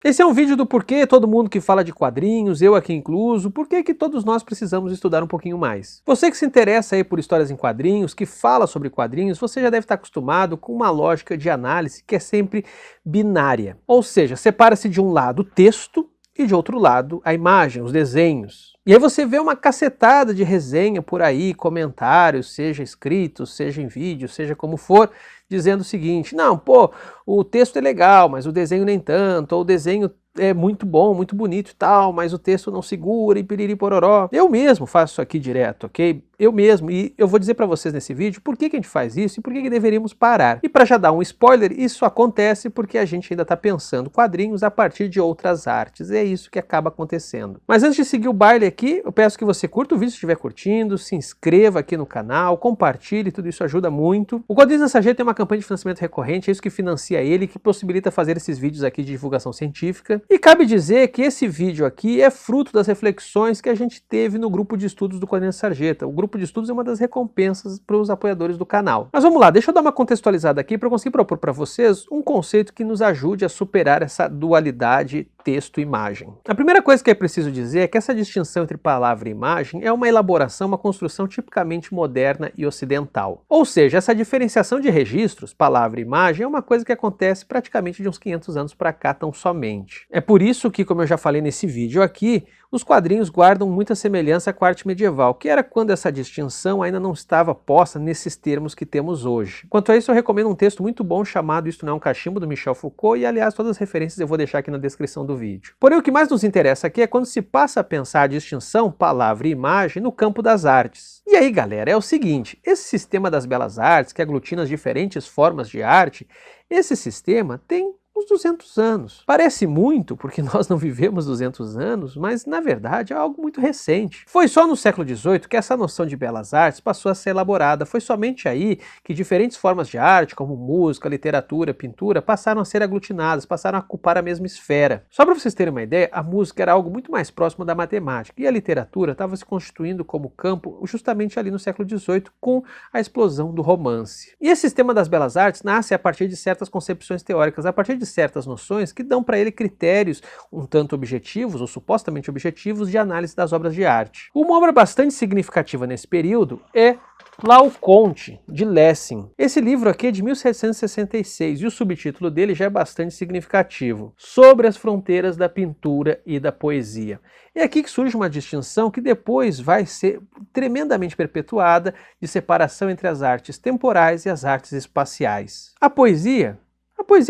Esse é um vídeo do porquê todo mundo que fala de quadrinhos, eu aqui incluso, por que todos nós precisamos estudar um pouquinho mais. Você que se interessa aí por histórias em quadrinhos, que fala sobre quadrinhos, você já deve estar acostumado com uma lógica de análise que é sempre binária. Ou seja, separa-se de um lado o texto e de outro lado a imagem, os desenhos. E aí você vê uma cacetada de resenha por aí, comentários, seja escritos, seja em vídeo, seja como for, dizendo o seguinte: não, pô, o texto é legal, mas o desenho nem tanto, ou o desenho é muito bom, muito bonito e tal, mas o texto não segura e piriri pororó. Eu mesmo faço isso aqui direto, ok? Eu mesmo, e eu vou dizer pra vocês nesse vídeo por que a gente faz isso e por que deveríamos parar. E pra já dar um spoiler, isso acontece porque a gente ainda tá pensando quadrinhos a partir de outras artes, e é isso que acaba acontecendo. Mas antes de seguir o baile aqui, eu peço que você curta o vídeo se estiver curtindo, se inscreva aqui no canal, compartilhe, tudo isso ajuda muito. O Quadrinhos da Sarjeta tem uma campanha de financiamento recorrente, é isso que financia ele, que possibilita fazer esses vídeos aqui de divulgação científica. E cabe dizer que esse vídeo aqui é fruto das reflexões que a gente teve no grupo de estudos do Quadrinhos da Sarjeta. O grupo de estudos é uma das recompensas para os apoiadores do canal. Mas vamos lá, deixa eu dar uma contextualizada aqui para eu conseguir propor para vocês um conceito que nos ajude a superar essa dualidade texto e imagem. A primeira coisa que é preciso dizer é que essa distinção entre palavra e imagem é uma elaboração, uma construção tipicamente moderna e ocidental. Ou seja, essa diferenciação de registros, palavra e imagem, é uma coisa que acontece praticamente de uns 500 anos para cá tão somente. É por isso que, como eu já falei nesse vídeo aqui, os quadrinhos guardam muita semelhança com a arte medieval, que era quando essa distinção ainda não estava posta nesses termos que temos hoje. Quanto a isso, eu recomendo um texto muito bom chamado Isto Não é um Cachimbo, do Michel Foucault, e aliás, todas as referências eu vou deixar aqui na descrição do vídeo. Porém, o que mais nos interessa aqui é quando se passa a pensar a distinção palavra e imagem no campo das artes. E aí, galera, é o seguinte, esse sistema das belas artes, que aglutina as diferentes formas de arte, esse sistema tem uns 200 anos. Parece muito, porque nós não vivemos 200 anos, mas na verdade é algo muito recente. Foi só no século XVIII que essa noção de belas artes passou a ser elaborada. Foi somente aí que diferentes formas de arte, como música, literatura, pintura, passaram a ser aglutinadas, passaram a ocupar a mesma esfera. Só para vocês terem uma ideia, a música era algo muito mais próximo da matemática, e a literatura estava se constituindo como campo justamente ali no século XVIII, com a explosão do romance. E esse sistema das belas artes nasce a partir de certas concepções teóricas, a partir de certas noções que dão para ele critérios um tanto objetivos, ou supostamente objetivos, de análise das obras de arte. Uma obra bastante significativa nesse período é Laocoonte, de Lessing. Esse livro aqui é de 1766 e o subtítulo dele já é bastante significativo: Sobre as fronteiras da pintura e da poesia. É aqui que surge uma distinção que depois vai ser tremendamente perpetuada, de separação entre as artes temporais e as artes espaciais. A poesia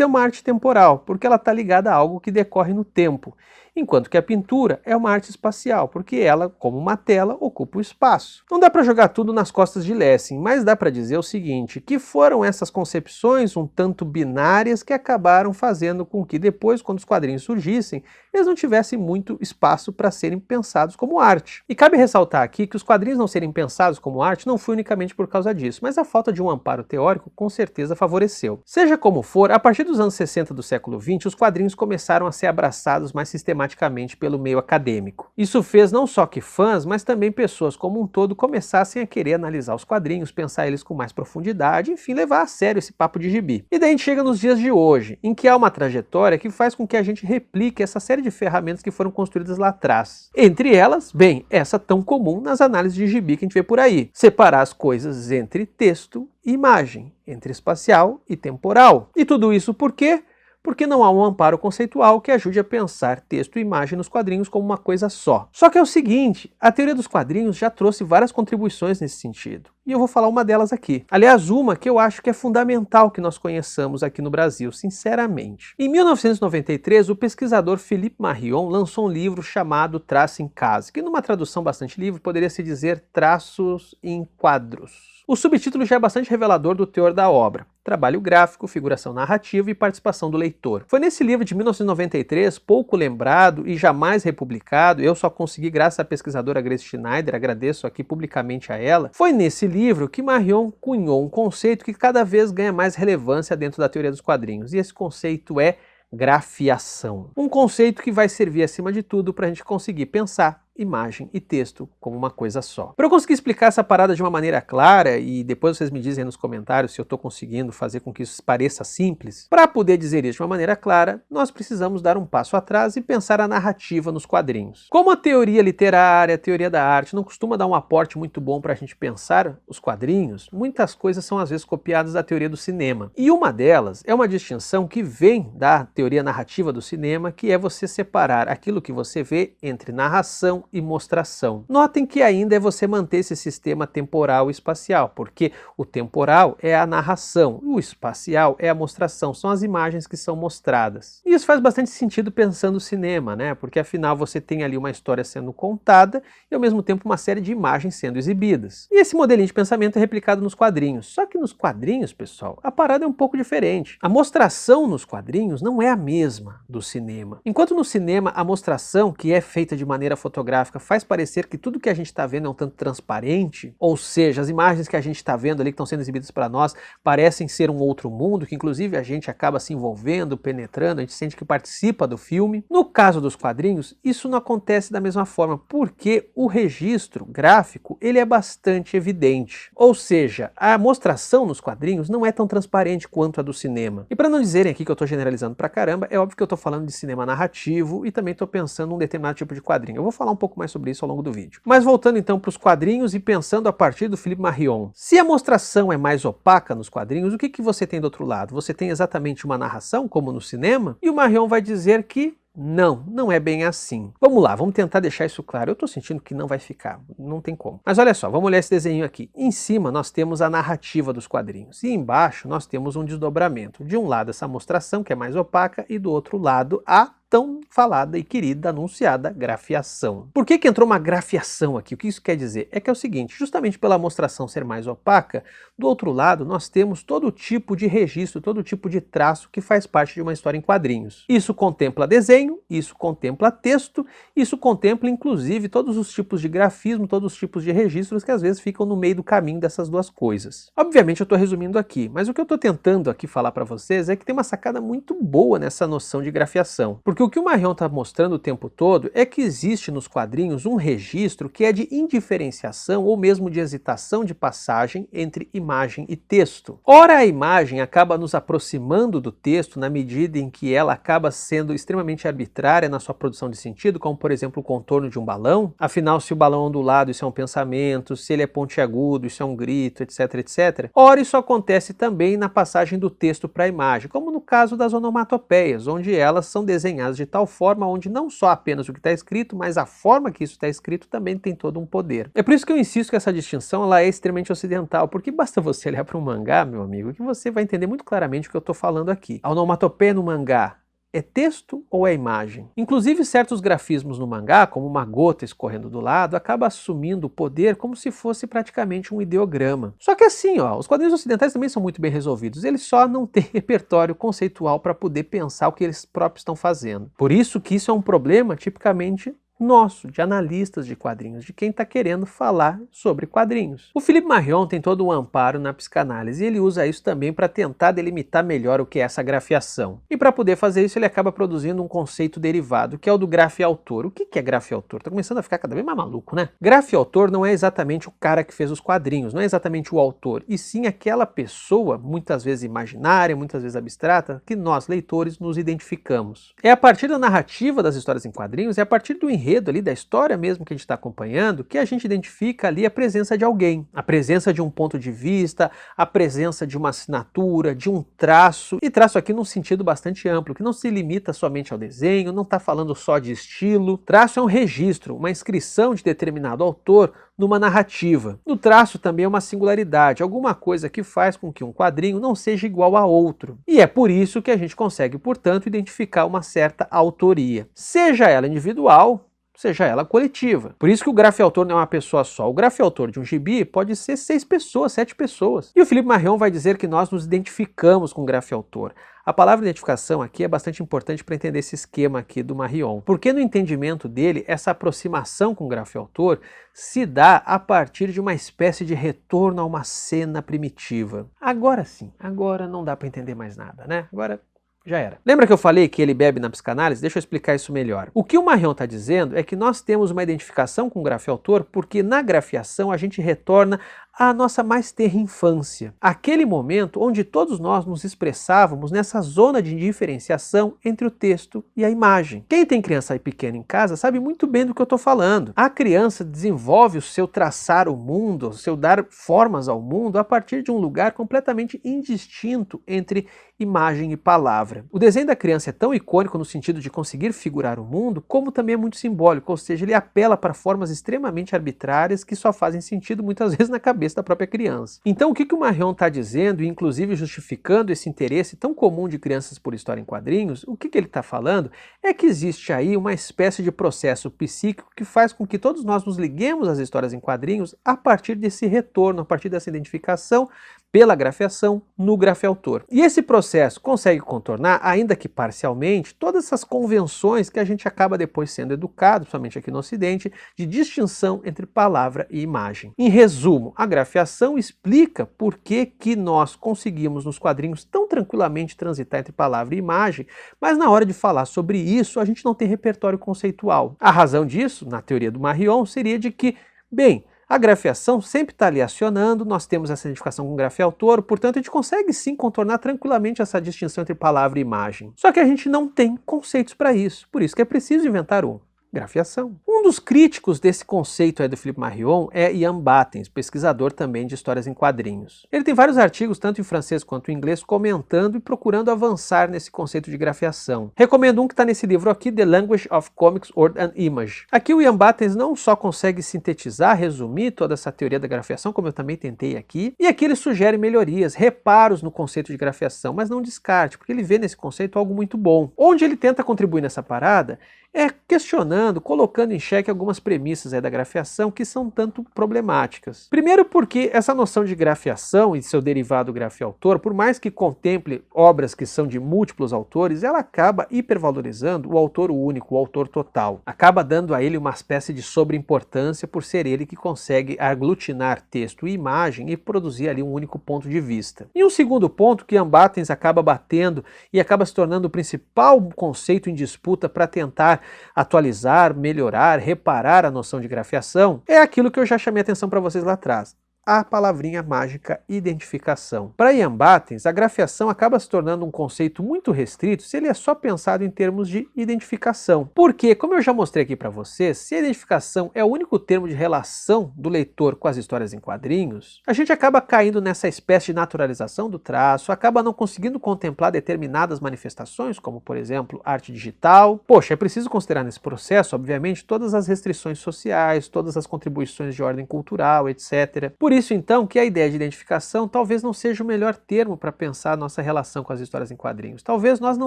é uma arte temporal, porque ela está ligada a algo que decorre no tempo, enquanto que a pintura é uma arte espacial, porque ela, como uma tela, ocupa o espaço. Não dá para jogar tudo nas costas de Lessing, mas dá para dizer o seguinte, que foram essas concepções um tanto binárias que acabaram fazendo com que depois, quando os quadrinhos surgissem, eles não tivessem muito espaço para serem pensados como arte. E cabe ressaltar aqui que os quadrinhos não serem pensados como arte não foi unicamente por causa disso, mas a falta de um amparo teórico com certeza favoreceu. Seja como for, a partir dos anos 60 do século XX, os quadrinhos começaram a ser abraçados mais sistematicamente pelo meio acadêmico. Isso fez não só que fãs, mas também pessoas como um todo começassem a querer analisar os quadrinhos, pensar eles com mais profundidade, enfim, levar a sério esse papo de gibi. E daí a gente chega nos dias de hoje, em que há uma trajetória que faz com que a gente replique essa série de ferramentas que foram construídas lá atrás. Entre elas, bem, essa tão comum nas análises de gibi que a gente vê por aí: separar as coisas entre texto e imagem, entre espacial e temporal. E tudo isso por quê? Porque não há um amparo conceitual que ajude a pensar texto e imagem nos quadrinhos como uma coisa só. Só que é o seguinte, a teoria dos quadrinhos já trouxe várias contribuições nesse sentido, e eu vou falar uma delas aqui. Aliás, uma que eu acho que é fundamental que nós conheçamos aqui no Brasil, sinceramente. Em 1993, o pesquisador Philippe Marion lançou um livro chamado Traço em Casa, que numa tradução bastante livre poderia se dizer Traços em Quadros. O subtítulo já é bastante revelador do teor da obra: trabalho gráfico, figuração narrativa e participação do leitor. Foi nesse livro de 1993, pouco lembrado e jamais republicado, eu só consegui graças à pesquisadora Grace Schneider, agradeço aqui publicamente a ela. Foi nesse livro que Marion cunhou um conceito que cada vez ganha mais relevância dentro da teoria dos quadrinhos, e esse conceito é grafiação. Um conceito que vai servir acima de tudo para a gente conseguir pensar imagem e texto como uma coisa só. Para eu conseguir explicar essa parada de uma maneira clara, e depois vocês me dizem aí nos comentários se eu estou conseguindo fazer com que isso pareça simples, para poder dizer isso de uma maneira clara, nós precisamos dar um passo atrás e pensar a narrativa nos quadrinhos. Como a teoria literária, a teoria da arte não costuma dar um aporte muito bom para a gente pensar os quadrinhos, muitas coisas são às vezes copiadas da teoria do cinema. E uma delas é uma distinção que vem da teoria narrativa do cinema, que é você separar aquilo que você vê entre narração e mostração. Notem que ainda é você manter esse sistema temporal e espacial, porque o temporal é a narração, o espacial é a mostração, são as imagens que são mostradas. E isso faz bastante sentido pensando no cinema, né? Porque afinal você tem ali uma história sendo contada e ao mesmo tempo uma série de imagens sendo exibidas. E esse modelinho de pensamento é replicado nos quadrinhos. Só que nos quadrinhos, pessoal, a parada é um pouco diferente. A mostração nos quadrinhos não é a mesma do cinema. Enquanto no cinema a mostração, que é feita de maneira fotográfica, faz parecer que tudo que a gente está vendo é um tanto transparente, ou seja, as imagens que a gente está vendo ali que estão sendo exibidas para nós parecem ser um outro mundo, que inclusive a gente acaba se envolvendo, penetrando, a gente sente que participa do filme. No caso dos quadrinhos, isso não acontece da mesma forma, porque o registro gráfico ele é bastante evidente. Ou seja, a mostração nos quadrinhos não é tão transparente quanto a do cinema. E para não dizerem aqui que eu estou generalizando pra caramba, é óbvio que eu estou falando de cinema narrativo e também estou pensando num determinado tipo de quadrinho. Eu vou falar um pouco mais sobre isso ao longo do vídeo. Mas voltando então para os quadrinhos e pensando a partir do Philippe Marion. Se a mostração é mais opaca nos quadrinhos, o que você tem do outro lado? Você tem exatamente uma narração, como no cinema? E o Marion vai dizer que não é bem assim. Vamos lá, vamos tentar deixar isso claro. Eu tô sentindo que não vai ficar, não tem como. Mas olha só, vamos olhar esse desenho aqui. Em cima nós temos a narrativa dos quadrinhos e embaixo nós temos um desdobramento. De um lado essa mostração que é mais opaca e do outro lado a tão falada e querida, anunciada grafiação. Por que entrou uma grafiação aqui? O que isso quer dizer? É que é o seguinte, justamente pela mostração ser mais opaca, do outro lado nós temos todo tipo de registro, todo tipo de traço que faz parte de uma história em quadrinhos. Isso contempla desenho, isso contempla texto, isso contempla inclusive todos os tipos de grafismo, todos os tipos de registros que às vezes ficam no meio do caminho dessas duas coisas. Obviamente eu estou resumindo aqui, mas o que eu estou tentando aqui falar para vocês é que tem uma sacada muito boa nessa noção de grafiação. Porque o que o Marion está mostrando o tempo todo é que existe nos quadrinhos um registro que é de indiferenciação ou mesmo de hesitação de passagem entre imagem e texto. Ora, a imagem acaba nos aproximando do texto na medida em que ela acaba sendo extremamente arbitrária na sua produção de sentido, como por exemplo o contorno de um balão. Afinal, se o balão é ondulado, isso é um pensamento, se ele é pontiagudo, isso é um grito, etc, etc. Ora, isso acontece também na passagem do texto para a imagem, como no caso das onomatopeias, onde elas são desenhadas de tal forma onde não só apenas o que está escrito, mas a forma que isso está escrito também tem todo um poder. É por isso que eu insisto que essa distinção ela é extremamente ocidental, porque basta você olhar para um mangá, meu amigo, que você vai entender muito claramente o que eu estou falando aqui. A onomatopeia no mangá é texto ou é imagem? Inclusive certos grafismos no mangá, como uma gota escorrendo do lado, acaba assumindo o poder como se fosse praticamente um ideograma. Só que assim, ó, os quadrinhos ocidentais também são muito bem resolvidos, eles só não têm repertório conceitual para poder pensar o que eles próprios estão fazendo. Por isso que isso é um problema tipicamente nosso, de analistas de quadrinhos, de quem está querendo falar sobre quadrinhos. O Philippe Marion tem todo um amparo na psicanálise e ele usa isso também para tentar delimitar melhor o que é essa grafiação. E para poder fazer isso ele acaba produzindo um conceito derivado, que é o do grafiautor. O que é grafiautor? Tá começando a ficar cada vez mais maluco, né? Grafiautor não é exatamente o cara que fez os quadrinhos, não é exatamente o autor, e sim aquela pessoa, muitas vezes imaginária, muitas vezes abstrata, que nós, leitores, nos identificamos. É a partir da narrativa das histórias em quadrinhos, é a partir do enredo ali da história mesmo que a gente está acompanhando, que a gente identifica ali a presença de alguém, a presença de um ponto de vista, a presença de uma assinatura, de um traço, e traço aqui num sentido bastante amplo, que não se limita somente ao desenho, não está falando só de estilo. Traço é um registro, uma inscrição de determinado autor numa narrativa. No traço também é uma singularidade, alguma coisa que faz com que um quadrinho não seja igual a outro. E é por isso que a gente consegue, portanto, identificar uma certa autoria, seja ela individual, seja ela coletiva. Por isso que o grafiautor não é uma pessoa só. O grafiautor de um gibi pode ser 6 pessoas, 7 pessoas. E o Philippe Marion vai dizer que nós nos identificamos com o grafiautor. A palavra identificação aqui é bastante importante para entender esse esquema aqui do Marion, porque no entendimento dele, essa aproximação com o grafiautor se dá a partir de uma espécie de retorno a uma cena primitiva. Agora sim, agora não dá para entender mais nada, né? Agora já era. Lembra que eu falei que ele bebe na psicanálise? Deixa eu explicar isso melhor. O que o Marion está dizendo é que nós temos uma identificação com o grafia-autor porque na grafiação a gente retorna à nossa mais tenra infância. Aquele momento onde todos nós nos expressávamos nessa zona de diferenciação entre o texto e a imagem. Quem tem criança pequena em casa sabe muito bem do que eu estou falando. A criança desenvolve o seu traçar o mundo, o seu dar formas ao mundo a partir de um lugar completamente indistinto entre imagem e palavra. O desenho da criança é tão icônico no sentido de conseguir figurar o mundo, como também é muito simbólico, ou seja, ele apela para formas extremamente arbitrárias que só fazem sentido muitas vezes na cabeça da própria criança. Então o que o Marion está dizendo, e inclusive justificando esse interesse tão comum de crianças por história em quadrinhos, o que ele está falando é que existe aí uma espécie de processo psíquico que faz com que todos nós nos liguemos às histórias em quadrinhos a partir desse retorno, a partir dessa identificação pela grafiação no grafia-autor. E esse processo consegue contornar, ainda que parcialmente, todas essas convenções que a gente acaba depois sendo educado, principalmente aqui no Ocidente, de distinção entre palavra e imagem. Em resumo, a grafiação explica por que nós conseguimos nos quadrinhos tão tranquilamente transitar entre palavra e imagem, mas na hora de falar sobre isso a gente não tem repertório conceitual. A razão disso, na teoria do Marion, seria de que, bem, a grafiação sempre está ali acionando, nós temos essa identificação com o grafia-autor, portanto a gente consegue sim contornar tranquilamente essa distinção entre palavra e imagem. Só que a gente não tem conceitos para isso, por isso que é preciso inventar um. Grafiação. Um dos críticos desse conceito aí do Philippe Marion é Ian Battens, pesquisador também de histórias em quadrinhos. Ele tem vários artigos, tanto em francês quanto em inglês, comentando e procurando avançar nesse conceito de grafiação. Recomendo um que está nesse livro aqui, The Language of Comics, Word and Image. Aqui o Ian Battens não só consegue sintetizar, resumir toda essa teoria da grafiação, como eu também tentei aqui, e aqui ele sugere melhorias, reparos no conceito de grafiação, mas não descarte, porque ele vê nesse conceito algo muito bom. Onde ele tenta contribuir nessa parada é questionando, colocando em xeque algumas premissas aí da grafiação que são tanto problemáticas. Primeiro porque essa noção de grafiação e seu derivado grafia-autor, por mais que contemple obras que são de múltiplos autores, ela acaba hipervalorizando o autor único, o autor total. Acaba dando a ele uma espécie de sobreimportância por ser ele que consegue aglutinar texto e imagem e produzir ali um único ponto de vista. E um segundo ponto que Ian Battens acaba batendo e acaba se tornando o principal conceito em disputa para tentar atualizar, melhorar, reparar a noção de grafiação, é aquilo que eu já chamei a atenção para vocês lá atrás. A palavrinha mágica identificação. Para Ian Battens, a grafiação acaba se tornando um conceito muito restrito se ele é só pensado em termos de identificação. Porque, como eu já mostrei aqui para vocês, se a identificação é o único termo de relação do leitor com as histórias em quadrinhos, a gente acaba caindo nessa espécie de naturalização do traço, acaba não conseguindo contemplar determinadas manifestações, como por exemplo, arte digital. Poxa, é preciso considerar nesse processo, obviamente, todas as restrições sociais, todas as contribuições de ordem cultural, etc. Por isso, então, que a ideia de identificação talvez não seja o melhor termo para pensar a nossa relação com as histórias em quadrinhos. Talvez nós não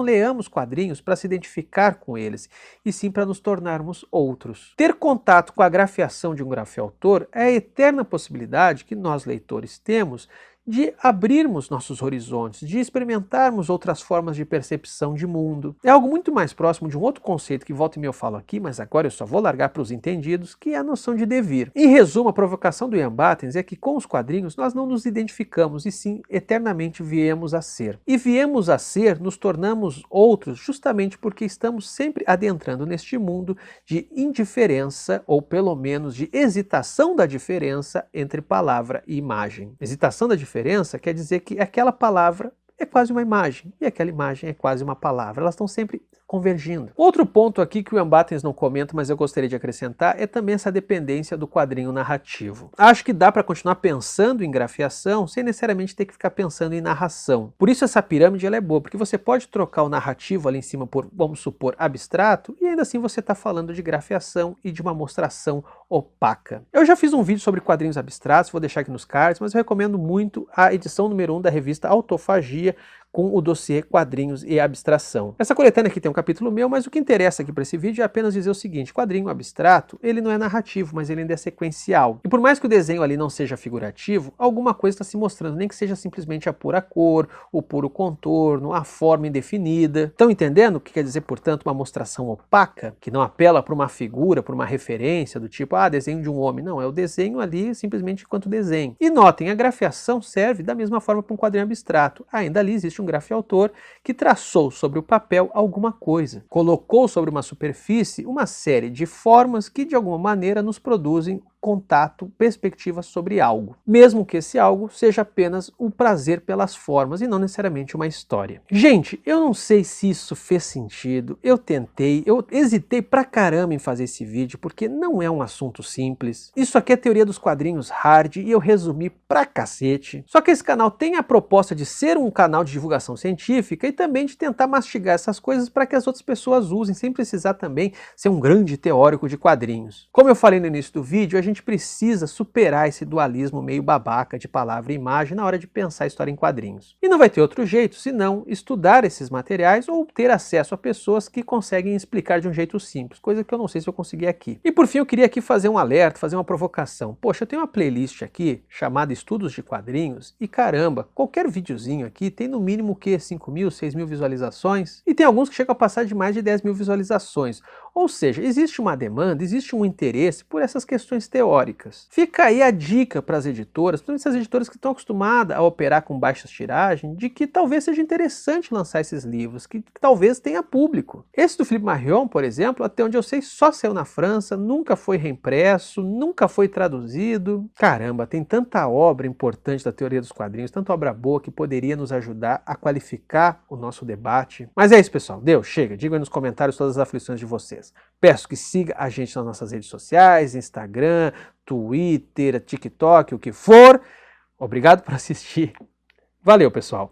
leamos quadrinhos para se identificar com eles, e sim para nos tornarmos outros. Ter contato com a grafiação de um grafia-autor é a eterna possibilidade que nós, leitores, temos de abrirmos nossos horizontes, de experimentarmos outras formas de percepção de mundo. É algo muito mais próximo de um outro conceito que volta e meia eu falo aqui, mas agora eu só vou largar para os entendidos, que é a noção de devir. Em resumo, a provocação do Ian Battens é que com os quadrinhos nós não nos identificamos e sim eternamente viemos a ser. E viemos a ser, nos tornamos outros justamente porque estamos sempre adentrando neste mundo de indiferença, ou pelo menos de hesitação da diferença entre palavra e imagem. Hesitação da diferença quer dizer que aquela palavra é quase uma imagem, e aquela imagem é quase uma palavra. Elas estão sempre convergindo. Outro ponto aqui que o Ian Battens não comenta, mas eu gostaria de acrescentar, é também essa dependência do quadrinho narrativo. Acho que dá para continuar pensando em grafiação sem necessariamente ter que ficar pensando em narração. Por isso essa pirâmide ela é boa, porque você pode trocar o narrativo ali em cima por, vamos supor, abstrato, e ainda assim você está falando de grafiação e de uma mostração opaca. Eu já fiz um vídeo sobre quadrinhos abstratos, vou deixar aqui nos cards, mas eu recomendo muito a edição número 1 da revista Autofagia, com o dossiê Quadrinhos e Abstração. Essa coletânea aqui tem um capítulo meu, mas o que interessa aqui para esse vídeo é apenas dizer o seguinte: quadrinho abstrato, ele não é narrativo, mas ele ainda é sequencial. E por mais que o desenho ali não seja figurativo, alguma coisa está se mostrando, nem que seja simplesmente a pura cor, o puro contorno, a forma indefinida. Estão entendendo o que quer dizer, portanto, uma mostração opaca, que não apela para uma figura, para uma referência do tipo, desenho de um homem. Não, é o desenho ali simplesmente enquanto desenho. E notem, a grafiação serve da mesma forma para um quadrinho abstrato. Ainda ali existe um um grafeautor que traçou sobre o papel alguma coisa, colocou sobre uma superfície uma série de formas que de alguma maneira nos produzem contato, perspectiva sobre algo, mesmo que esse algo seja apenas o prazer pelas formas e não necessariamente uma história. Gente, eu não sei se isso fez sentido, eu tentei, eu hesitei pra caramba em fazer esse vídeo porque não é um assunto simples. Isso aqui é teoria dos quadrinhos hard e eu resumi pra cacete. Só que esse canal tem a proposta de ser um canal de divulgação científica e também de tentar mastigar essas coisas para que as outras pessoas usem, sem precisar também ser um grande teórico de quadrinhos. Como eu falei no início do vídeo, a gente precisa superar esse dualismo meio babaca de palavra e imagem na hora de pensar a história em quadrinhos. E não vai ter outro jeito senão estudar esses materiais ou ter acesso a pessoas que conseguem explicar de um jeito simples, coisa que eu não sei se eu consegui aqui. E por fim eu queria aqui fazer um alerta, fazer uma provocação. Poxa, eu tenho uma playlist aqui chamada Estudos de Quadrinhos e caramba, qualquer videozinho aqui tem no mínimo que 5.000, 6.000 visualizações e tem alguns que chegam a passar de mais de 10.000 visualizações. Ou seja, existe uma demanda, existe um interesse por essas questões teóricas. Fica aí a dica para as editoras, principalmente essas editoras que estão acostumadas a operar com baixas tiragens, de que talvez seja interessante lançar esses livros, que talvez tenha público. Esse do Philippe Marion, por exemplo, até onde eu sei, só saiu na França, nunca foi reimpresso, nunca foi traduzido. Caramba, tem tanta obra importante da teoria dos quadrinhos, tanta obra boa que poderia nos ajudar a qualificar o nosso debate. Mas é isso, pessoal. Deu? Chega. Digam aí nos comentários todas as aflições de vocês. Peço que siga a gente nas nossas redes sociais, Instagram, Twitter, TikTok, o que for. Obrigado por assistir. Valeu, pessoal.